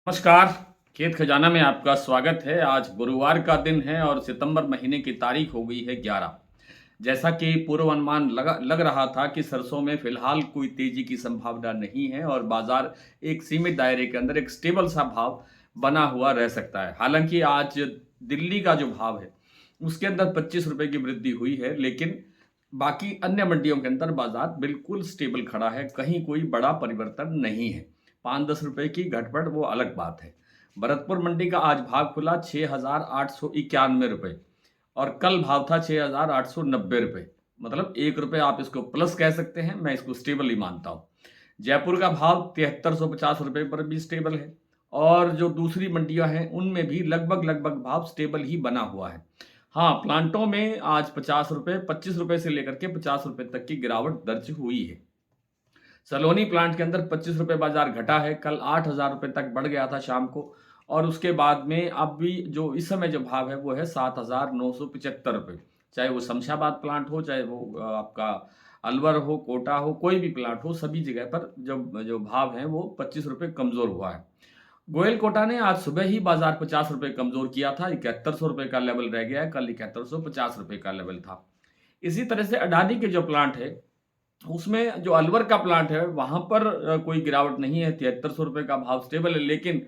नमस्कार। खेत खजाना में आपका स्वागत है। आज गुरुवार का दिन है और सितंबर महीने की तारीख हो गई है 11। जैसा कि पूर्वानुमान लग रहा था कि सरसों में फिलहाल कोई तेजी की संभावना नहीं है और बाजार एक सीमित दायरे के अंदर एक स्टेबल सा भाव बना हुआ रह सकता है। हालांकि आज दिल्ली का जो भाव है उसके अंदर 25 रुपए की वृद्धि हुई है, लेकिन बाकी अन्य मंडियों के अंदर बाजार बिल्कुल स्टेबल खड़ा है, कहीं कोई बड़ा परिवर्तन नहीं है। 5-10 रुपए की घटबढ़ वो अलग बात है। भरतपुर मंडी का आज भाव खुला 6,891 रुपये और कल भाव था 6,890 रुपये। मतलब 1 रुपये आप इसको प्लस कह सकते हैं, मैं इसको स्टेबल ही मानता हूँ। जयपुर का भाव 7350 रुपये पर भी स्टेबल है और जो दूसरी मंडियां हैं उनमें भी लगभग लगभग भाव स्टेबल ही बना हुआ है। हाँ, प्लांटों में आज 50 रुपये, 25 रुपये से लेकर के 50 रुपये तक की गिरावट दर्ज हुई है। सलोनी प्लांट के अंदर 25 रुपये बाजार घटा है, कल 8,000 रुपये तक बढ़ गया था शाम को और उसके बाद में अब भी जो इस समय जो भाव है वो है 7,975 रुपये। चाहे वो शमशाबाद प्लांट हो, चाहे वो आपका अलवर हो, कोटा हो, कोई भी प्लांट हो, सभी जगह पर जो जो भाव है वो 25 रुपये कमज़ोर हुआ है। गोयल कोटा ने आज सुबह ही बाजार 50 रुपये कमज़ोर किया था, 7100 रुपये का लेवल रह गया है, कल 7150 रुपये का लेवल था। इसी तरह से अडानी के जो प्लांट है उसमें जो अलवर का प्लांट है वहां पर कोई गिरावट नहीं है, 7300 रुपये का भाव स्टेबल है। लेकिन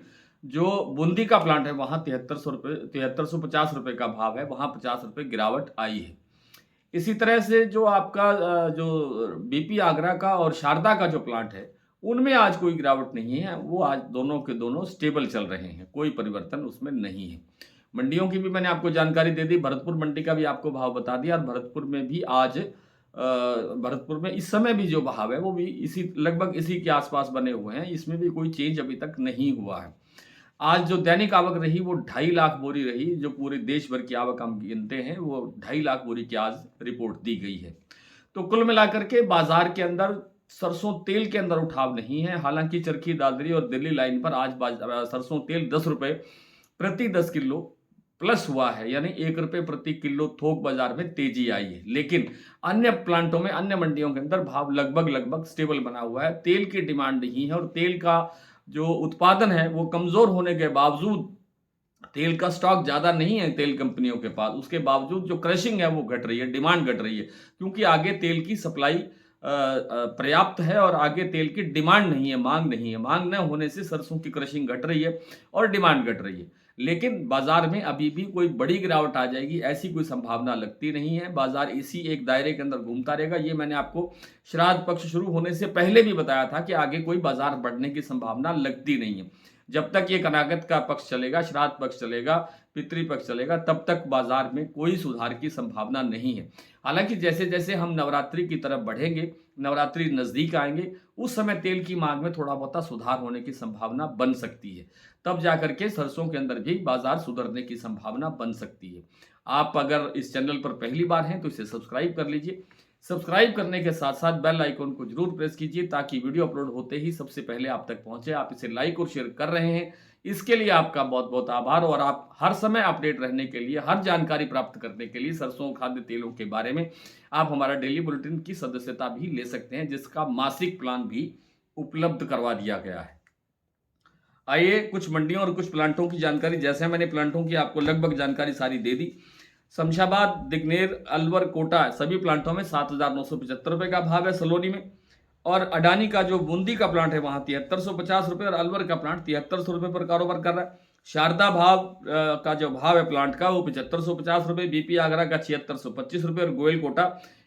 जो बूंदी का प्लांट है वहां 7350 रुपये का भाव है, वहां 50 रुपये गिरावट आई है। इसी तरह से जो आपका जो बीपी आगरा का और शारदा का जो प्लांट है उनमें आज कोई गिरावट नहीं है, वो आज दोनों के दोनों स्टेबल चल रहे हैं, कोई परिवर्तन उसमें नहीं है। मंडियों की भी मैंने आपको जानकारी दे दी, भरतपुर मंडी का भी आपको भाव बता दिया और भरतपुर में भी आज भरतपुर में इस समय भी जो भाव है वो भी इसी लगभग इसी के आसपास बने हुए हैं, इसमें भी कोई चेंज अभी तक नहीं हुआ है। आज जो दैनिक आवक रही वो 2.5 लाख बोरी रही, जो पूरे देश भर की आवक हम गिनते हैं वो 2.5 लाख बोरी की आज रिपोर्ट दी गई है। तो कुल मिलाकर के बाजार के अंदर सरसों तेल के अंदर उठाव नहीं है। हालांकि चरखी दादरी और दिल्ली लाइन पर आज सरसों तेल 10 रुपये प्रति 10 किलो प्लस हुआ है, यानी 1 रुपये प्रति किलो थोक बाजार में तेजी आई है। लेकिन अन्य प्लांटों में, अन्य मंडियों के अंदर भाव लगभग लगभग स्टेबल बना हुआ है। तेल की डिमांड नहीं है और तेल का जो उत्पादन है वो कमजोर होने के बावजूद, तेल का स्टॉक ज्यादा नहीं है तेल कंपनियों के पास, उसके बावजूद जो क्रशिंग है वो घट रही है, डिमांड घट रही है, क्योंकि आगे तेल की सप्लाई पर्याप्त है और आगे तेल की डिमांड नहीं है, मांग नहीं है। मांग न होने से सरसों की क्रशिंग घट रही है और डिमांड घट रही है। लेकिन बाजार में अभी भी कोई बड़ी गिरावट आ जाएगी ऐसी कोई संभावना लगती नहीं है। बाजार इसी एक दायरे के अंदर घूमता रहेगा। ये मैंने आपको श्राद्ध पक्ष शुरू होने से पहले भी बताया था कि आगे कोई बाजार बढ़ने की संभावना लगती नहीं है। जब तक ये कनागत का पक्ष चलेगा, श्राद्ध पक्ष चलेगा, पितृपक्ष चलेगा, तब तक बाजार में कोई सुधार की संभावना नहीं है। हालांकि जैसे जैसे हम नवरात्रि की तरफ बढ़ेंगे, नवरात्रि नजदीक आएंगे, उस समय तेल की मांग में थोड़ा बहुत सुधार होने की संभावना बन सकती है। तब जाकर के सरसों के अंदर भी बाजार सुधरने की संभावना बन सकती है। आप अगर इस चैनल पर पहली बार हैं तो इसे सब्सक्राइब कर लीजिए। सब्सक्राइब करने के साथ साथ बेल आइकन को जरूर प्रेस कीजिए ताकि वीडियो अपलोड होते ही सबसे पहले आप तक पहुंचे। आप इसे लाइक और शेयर कर रहे हैं, इसके लिए आपका बहुत बहुत आभार। और आप हर समय अपडेट रहने के लिए, हर जानकारी प्राप्त करने के लिए सरसों खाद्य तेलों के बारे में आप हमारा डेली बुलेटिन की सदस्यता भी ले सकते हैं, जिसका मासिक प्लान भी उपलब्ध करवा दिया गया है। आइए कुछ मंडियों और कुछ प्लांटों की जानकारी, जैसे मैंने प्लांटों की आपको लगभग जानकारी सारी दे दी। शमशाबाद, दिग्नेर, अलवर, कोटा सभी प्लांटों में 7,975 रुपये का भाव है सलोनी में। और अडानी का जो बूंदी का प्लांट है वहां 7350 रुपये और अलवर का प्लांट 7300 रुपये पर कारोबार कर रहा है। शारदा भाव का जो भाव है प्लांट का वो 7550 रुपये, बीपी आगरा का 7625 रुपये और गोयल कोटा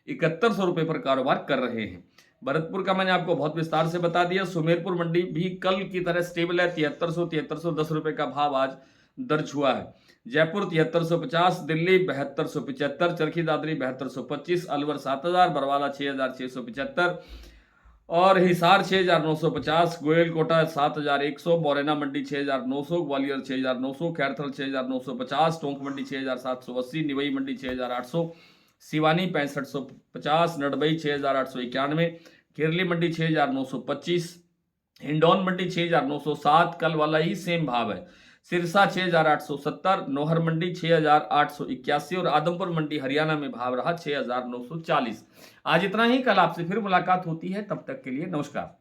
7100 रुपये पर कारोबार कर रहे हैं। भरतपुर का मैंने आपको बहुत विस्तार से बता दिया। सुमेरपुर मंडी भी कल की तरह स्टेबल है, 7310 रुपये का भाव आज दर्ज हुआ है। जयपुर 7350, दिल्ली 7275, चरखी दादरी 7225, अलवर 7000, बरवाला 6675 और हिसार 6950, गोयल कोटा 7100, मोरेना मंडी 6900, ग्वालियर 6900, खैरथल 6950, टोंक मंडी 6780, निवई मंडी 6800, सिवानी 6550, नडबई 6891, केरली मंडी 6925, हिंडौन मंडी 6907, कल वाला ही सेम भाव है। सिरसा 6870, नोहर मंडी 6881 और आदमपुर मंडी हरियाणा में भाव रहा 6940। आज इतना ही, कल आपसे फिर मुलाकात होती है, तब तक के लिए नमस्कार।